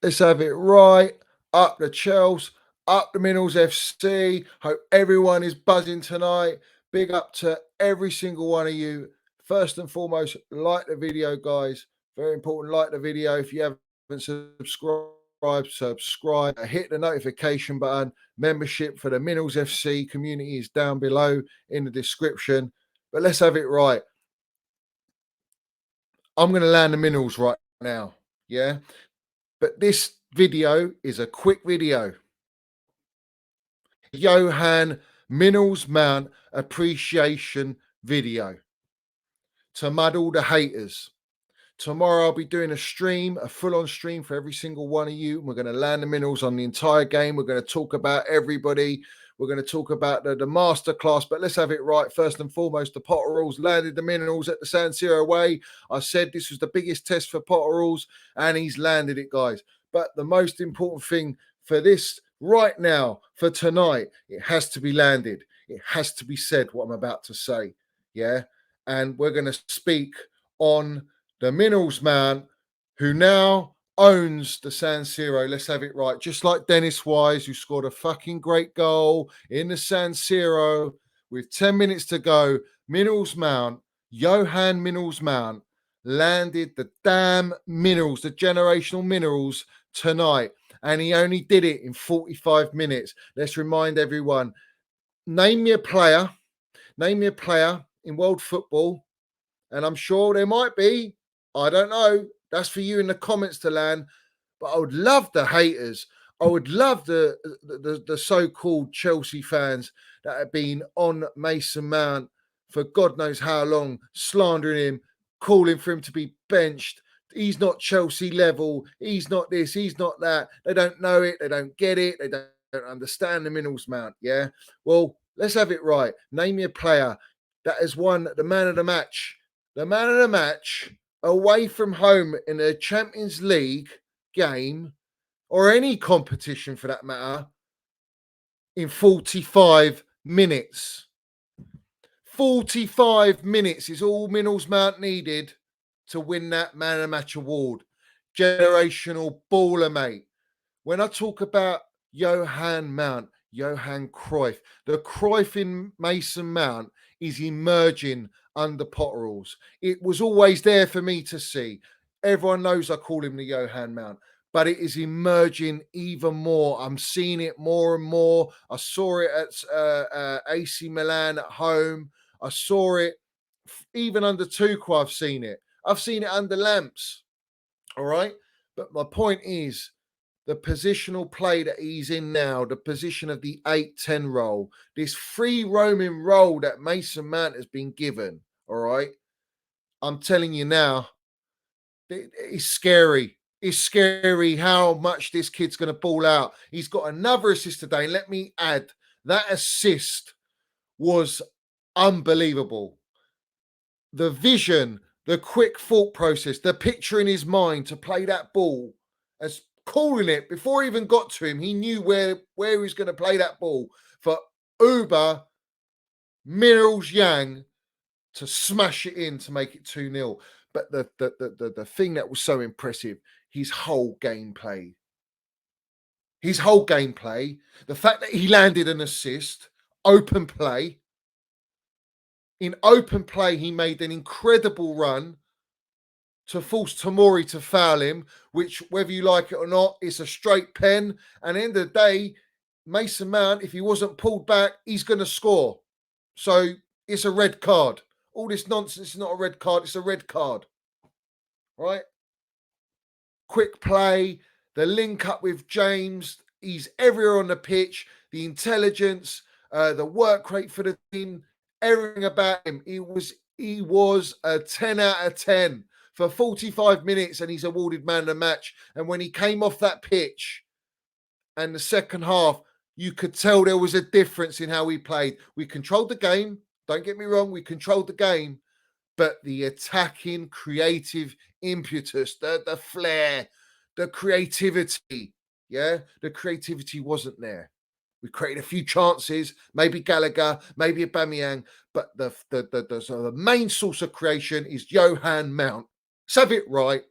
Let's have it right. Up the Chelsea, up the Minerals FC. Hope everyone is buzzing tonight. Big up to every single one of you. First and foremost, like the video, guys. Very important. Like the video. If you haven't subscribe. Hit the notification button. Membership for the Minerals FC community is down below in the description. But let's have it right. I'm going to land the Minerals right now. Yeah. But this video is a quick video. Johan Minerals Mount appreciation video to muddle the haters. Tomorrow I'll be doing a stream, a full-on stream for every single one of you. We're going to land the minerals on the entire game. We're going to talk about everybody. We're going to talk about the masterclass, but let's have it right. First and foremost, the Potteralls landed the minerals at the Siro way. I said this was the biggest test for Potteralls, and he's landed it, guys. But the most important thing for this right now, for tonight, it has to be landed. It has to be said what I'm about to say. Yeah. And we're going to speak on the Minerals man who now owns the San Siro. Let's have it right. Just like Dennis Wise, who scored a fucking great goal in the San Siro with 10 minutes to go. Minerals Mount, Johan Minerals Mount, landed the damn minerals, the generational minerals tonight. And he only did it in 45 minutes. Let's remind everyone, name me a player in world football, and I'm sure there might be, I don't know. That's for you in the comments to land. But I would love the haters. I would love the so-called Chelsea fans that have been on Mason Mount for God knows how long, slandering him, calling for him to be benched. He's not Chelsea level. He's not this. He's not that. They don't know it. They don't get it. They don't understand the Minerals Mount. Yeah. Well, let's have it right. Name me a player that has won the man of the match. The man of the match away from home in a Champions League game or any competition for that matter in 45 minutes. 45 minutes is all Minerals Mount needed to win that man of the match award. Generational baller, mate. When I talk about Johan Mount, Johan Cruyff, the Cruyff in Mason Mount is emerging under Potteralls. It was always there for me to see. Everyone knows I call him the Johan Mount, but it is emerging even more. I'm seeing it more and more. I saw it at AC Milan at home. I saw it even under Tuchel. I've seen it. I've seen it under Lamps. All right. But my point is, the positional play that he's in now, the position of the 8-10 role, this free roaming role that Mason Mount has been given, all right? I'm telling you now, it's scary. It's scary how much this kid's going to ball out. He's got another assist today. And let me add, that assist was unbelievable. The vision, the quick thought process, the picture in his mind to play that ball as calling it before he even got to him. He knew where he was going to play that ball for Uber Minerals Yang to smash it in to make it 2-0. But the thing that was so impressive, his whole gameplay. The fact that he landed an assist, open play. In open play, he made an incredible run to force Tomori to foul him, which, whether you like it or not, it's a straight pen. And at the end of the day, Mason Mount, if he wasn't pulled back, he's going to score. So it's a red card. All this nonsense is not a red card. It's a red card. Right? Quick play, the link up with James. He's everywhere on the pitch. The intelligence, the work rate for the team, everything about him. He was a 10 out of 10 for 45 minutes, and he's awarded man of the match. And when he came off that pitch and the second half, you could tell there was a difference in how he played. We controlled the game. Don't get me wrong. We controlled the game. But the attacking, creative impetus, the flair, the creativity, the creativity wasn't there. We created a few chances, maybe Gallagher, maybe Aubameyang, but the main source of creation is Johan Mount. Let's have it right.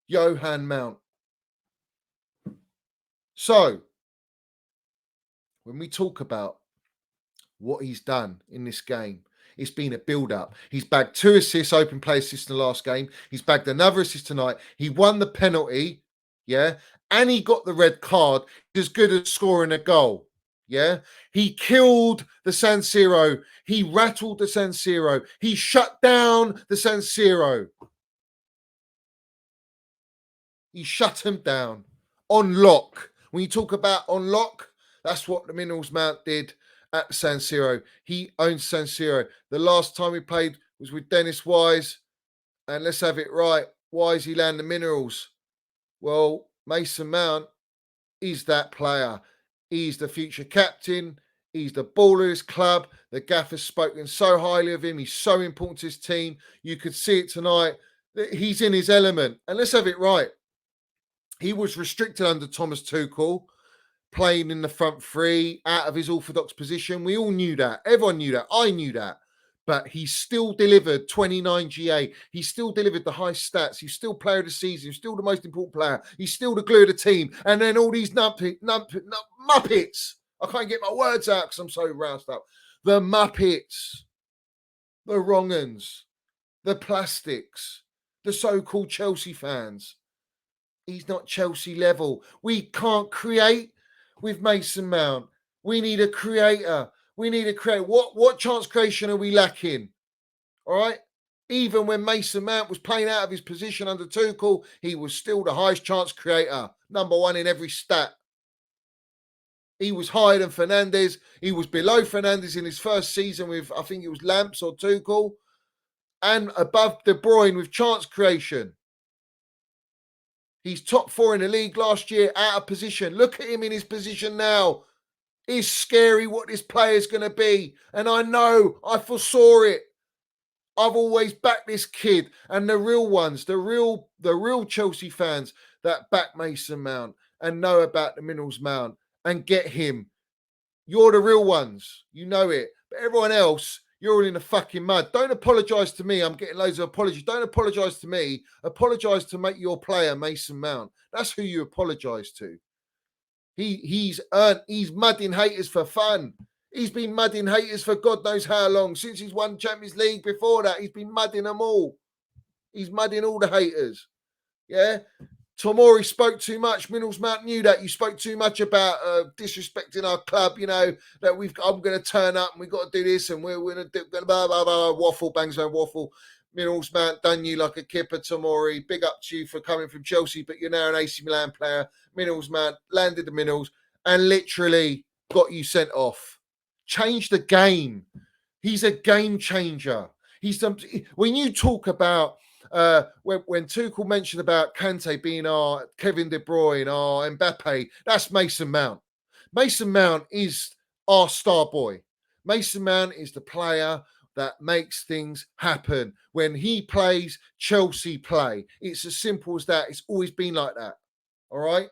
Johan Mount. So, when we talk about what he's done in this game, it's been a build-up. He's bagged 2 assists, open play assists in the last game. He's bagged another assist tonight. He won the penalty, yeah, and he got the red card. As good as scoring a goal, yeah. He killed the San Siro. He rattled the San Siro. He shut down the San Siro. He shut him down on lock. When you talk about on lock, that's what the Minerals Mount did at San Siro. He owns San Siro. The last time he played was with Dennis Wise. And let's have it right. Wise, he landed the Minerals. Well, Mason Mount is that player. He's the future captain. He's the baller of his club. The gaffer's spoken so highly of him. He's so important to his team. You could see it tonight. He's in his element. And let's have it right. He was restricted under Thomas Tuchel, playing in the front three, out of his orthodox position. We all knew that. Everyone knew that. I knew that. But he still delivered 29 GA. He still delivered the high stats. He's still player of the season. He's still the most important player. He's still the glue of the team. And then all these Muppets. I can't get my words out because I'm so roused up. The Muppets, the wrong uns, the plastics, the so-called Chelsea fans. He's not Chelsea level. We can't create with Mason Mount. We need a creator. We need a creator. What chance creation are we lacking? All right. Even when Mason Mount was playing out of his position under Tuchel, he was still the highest chance creator. Number one in every stat. He was higher than Fernandes. He was below Fernandes in his first season with, I think it was Lamps or Tuchel. And above De Bruyne with chance creation. He's top 4 in the league last year, out of position. Look at him in his position now. It's scary what this player's going to be. And I know, I foresaw it. I've always backed this kid. And the real ones, the real Chelsea fans that back Mason Mount and know about the Minerals Mount and get him. You're the real ones. You know it. But everyone else, you're all in the fucking mud. Don't apologise to me. I'm getting loads of apologies. Don't apologise to me. Apologise to make your player Mason Mount. That's who you apologise to. He's mudding haters for fun. He's been mudding haters for God knows how long. Since he's won Champions League before that, he's been mudding them all. He's mudding all the haters. Yeah? Tomori spoke too much. Minerals Mount knew that. You spoke too much about disrespecting our club, you know, that I'm going to turn up and we've got to do this and we're going to do blah, blah, blah, waffle, bangs and waffle. Minerals Mount done you like a kipper, Tomori. Big up to you for coming from Chelsea, but you're now an AC Milan player. Minerals Mount landed the Minerals and literally got you sent off. Changed the game. He's a game changer. When you talk about when Tuchel mentioned about Kante being our Kevin De Bruyne, our Mbappe, that's Mason Mount. Mason Mount is our star boy. Mason Mount is the player that makes things happen. When he plays, Chelsea play. It's as simple as that. It's always been like that. All right?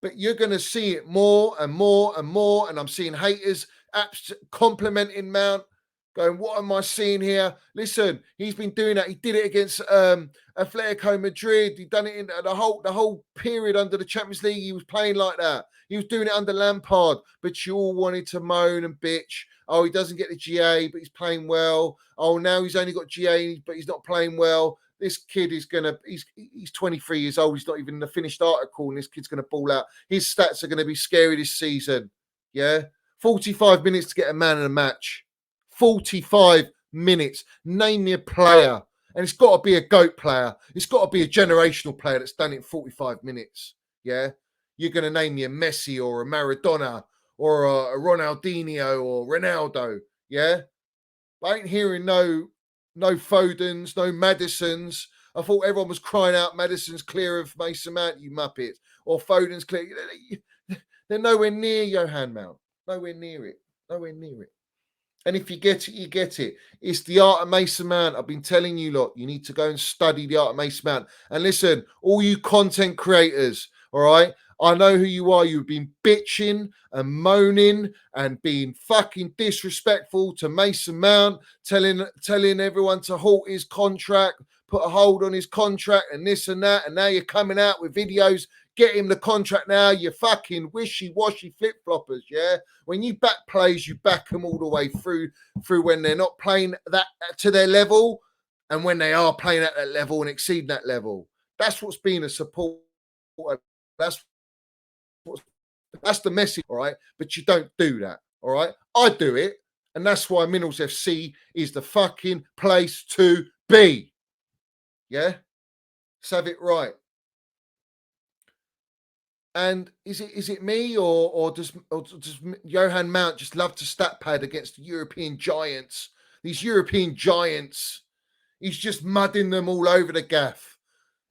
But you're going to see it more and more and more. And I'm seeing haters complimenting Mount, going, what am I seeing here? Listen, he's been doing that. He did it against Atletico Madrid. He done it in the whole period under the Champions League. He was playing like that. He was doing it under Lampard. But you all wanted to moan and bitch. Oh, he doesn't get the GA, but he's playing well. Oh, now he's only got GA, but he's not playing well. This kid is he's 23 years old. He's not even in the finished article, and this kid's going to ball out. His stats are going to be scary this season. Yeah. 45 minutes to get a man in a match. 45 minutes. Name me a player. And it's got to be a GOAT player. It's got to be a generational player that's done it in 45 minutes. Yeah. You're going to name me a Messi or a Maradona or a Ronaldinho or Ronaldo. Yeah. I ain't hearing no Fodens, no Madisons. I thought everyone was crying out Madison's clear of Mason Mount, you muppets. Or Foden's clear. They're nowhere near Johan Mount. Nowhere near it. Nowhere near it. And if you get it, you get it. It's the art of Mason Mount. I've been telling you, lot, you need to go and study the art of Mason Mount. And listen, all you content creators, all right? I know who you are. You've been bitching and moaning and being fucking disrespectful to Mason Mount, telling everyone to halt his contract, put a hold on his contract and this and that, and now you're coming out with videos. Get him the contract now, you fucking wishy-washy flip-floppers, yeah? When you back players, you back them all the way through when they're not playing that to their level, and when they are playing at that level and exceeding that level. That's what's being a supporter. That's what's, that's the message, all right? But you don't do that, all right? I do it, and that's why Minerals FC is the fucking place to be. Yeah? Let's have it right. And is it me or does Johan Mount just love to stat pad against the European giants? These European giants, he's just mudding them all over the gaff.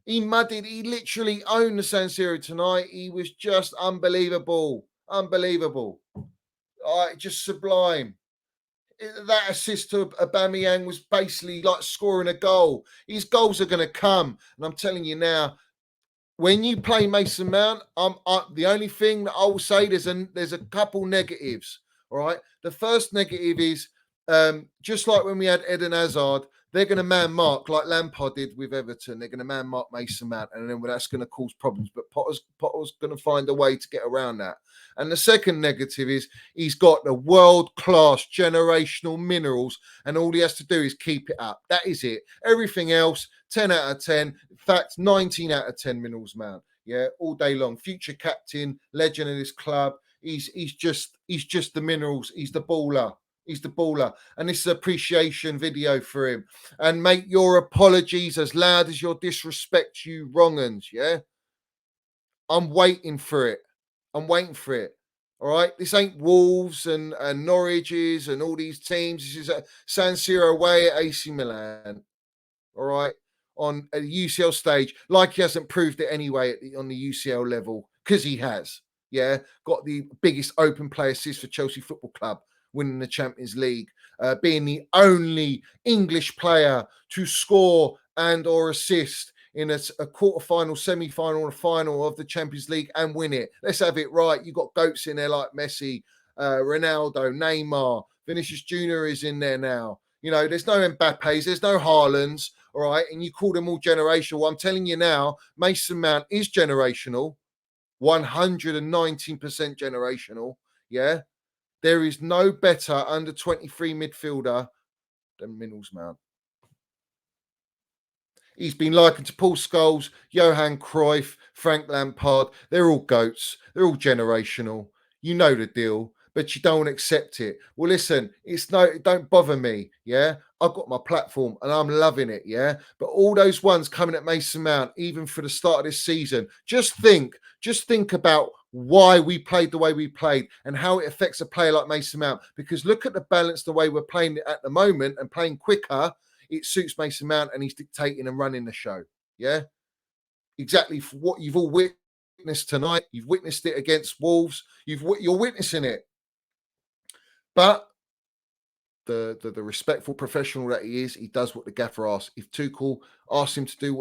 He literally owned the San Siro tonight. He was just unbelievable. Unbelievable. All right, just sublime. That assist to Aubameyang was basically like scoring a goal. His goals are going to come. And I'm telling you now, when you play Mason Mount, the only thing that I will say, there's a couple negatives. All right. The first negative is just like when we had Eden Hazard, they're going to man mark like Lampard did with Everton. They're going to man mark Mason Mount, and then that's going to cause problems. But Potter's going to find a way to get around that. And the second negative is he's got the world-class generational minerals, and all he has to do is keep it up. That is it. Everything else, 10 out of 10. In fact, 19 out of 10 Minerals Mount. Yeah, all day long. Future captain, legend of this club. He's just the minerals. He's the baller. He's the baller. And this is an appreciation video for him. And make your apologies as loud as your disrespect, you wrong-uns, yeah? I'm waiting for it. I'm waiting for it. All right. This ain't Wolves and Norwiches and all these teams. This is a San Siro away at AC Milan. All right. On a UCL stage, like he hasn't proved it anyway on the UCL level, because he has. Yeah. Got the biggest open play assist for Chelsea Football Club, winning the Champions League, being the only English player to score and or assist in a quarter-final, semi-final, and final of the Champions League and win it. Let's have it right. You got goats in there like Messi, Ronaldo, Neymar, Vinicius Jr. is in there now. You know, there's no Mbappes, there's no Haalands, all right? And you call them all generational. Well, I'm telling you now, Mason Mount is generational, 119% generational, yeah? There is no better under 23 midfielder than Minerals Mount. He's been likened to Paul Scholes, Johan Cruyff, Frank Lampard. They're all goats. They're all generational. You know the deal, but you don't accept it. Well, listen, it don't bother me. Yeah, I've got my platform and I'm loving it. Yeah, but all those ones coming at Mason Mount, even for the start of this season, just think about why we played the way we played and how it affects a player like Mason Mount. Because look at the balance, the way we're playing it at the moment and playing quicker. It suits Mason Mount and he's dictating and running the show. Yeah, exactly for what you've all witnessed tonight. You've witnessed it against Wolves. You're witnessing it. But the respectful professional that he is, he does what the gaffer asks. If Tuchel asks him to do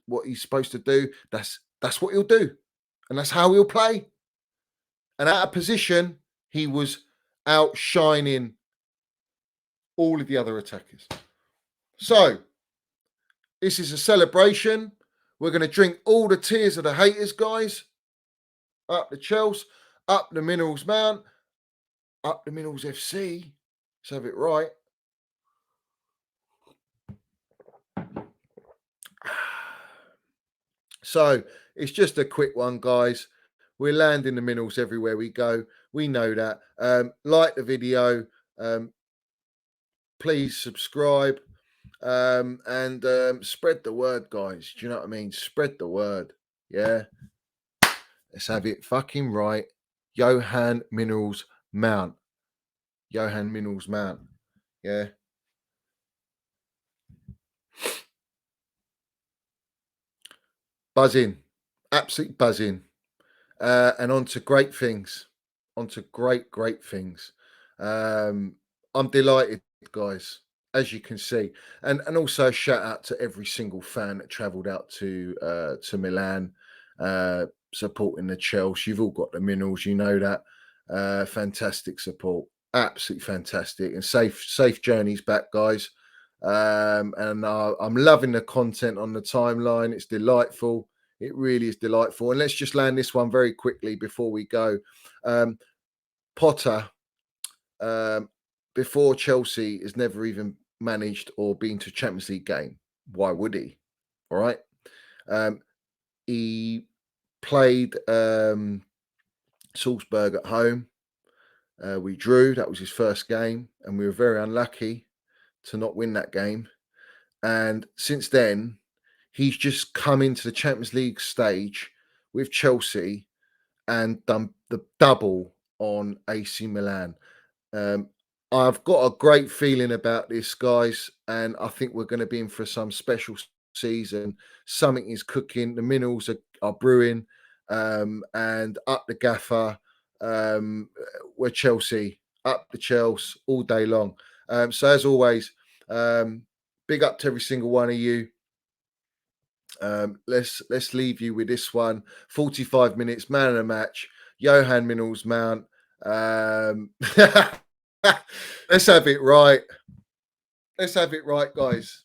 what he's supposed to do, that's what he'll do, and that's how he'll play. And out of position, he was outshining all of the other attackers. So this is a celebration. We're going to drink all the tears of the haters, guys. Up the Chelsea, up the Minerals Mount, up the Minerals FC. Let's have it right. So it's just a quick one, guys. We're landing the minerals everywhere we go. We know that. Like the video. Please subscribe. And spread the word, guys. Do you know what I mean? Spread the word. Yeah. Let's have it fucking right. Johan Minerals Mount. Johan Minerals Mount. Yeah. Buzzing. Absolute buzzing. And on to great things. On to great things. I'm delighted, guys, as you can see. And also a shout out to every single fan that travelled out to Milan, supporting the Chelsea. You've all got the minerals, you know that. Fantastic support. Absolutely fantastic. And safe journeys back, guys. And I'm loving the content on the timeline. It's delightful. It really is delightful. And let's just land this one very quickly before we go. Potter, um, before Chelsea, has never even managed or been to a Champions League game. Why would he? All right. He played Salzburg at home. We drew. That was his first game, and we were very unlucky to not win that game. And since then, he's just come into the Champions League stage with Chelsea and done the double on AC Milan. Um, I've got a great feeling about this, guys, and I think we're going to be in for some special season. Something is cooking. The minerals are brewing, and up the gaffer. We're Chelsea, up the Chelsea all day long. So as always, big up to every single one of you. Let's leave you with this one. 45 minutes, man of the match, Johan Minerals Mount. Let's have it right. Let's have it right, guys.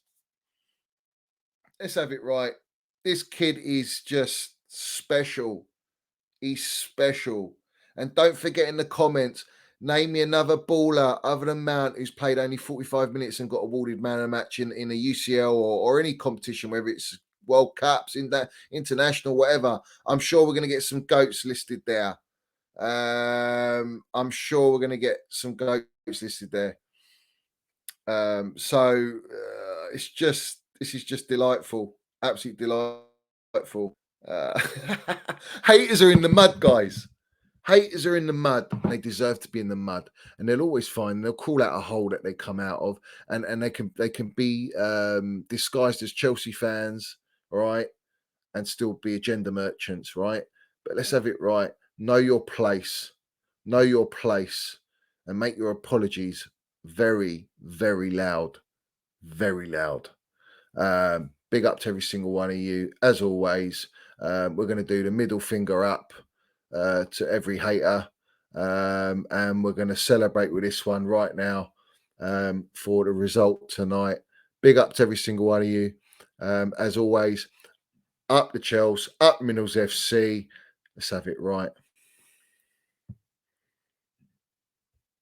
Let's have it right. This kid is just special. He's special. And don't forget in the comments, name me another baller other than Mount who's played only 45 minutes and got awarded man of the match in a UCL or any competition, whether it's World Cups, in that international, whatever. I'm sure we're going to get some goats listed there. I'm sure we're going to get some goats listed there. This is just delightful, absolutely delightful. Haters are in the mud, guys. Haters are in the mud. They deserve to be in the mud, and they'll always find they'll call out a hole that they come out of, and they can be disguised as Chelsea fans, all right, and still be agenda merchants, right? But let's have it right. Know your place. Know your place, and make your apologies very, very loud. Very loud. Big up to every single one of you. As always, we're going to do the middle finger up to every hater. And we're going to celebrate with this one right now for the result tonight. Big up to every single one of you. As always, up the Chelsea, up Minerals FC. Let's have it right.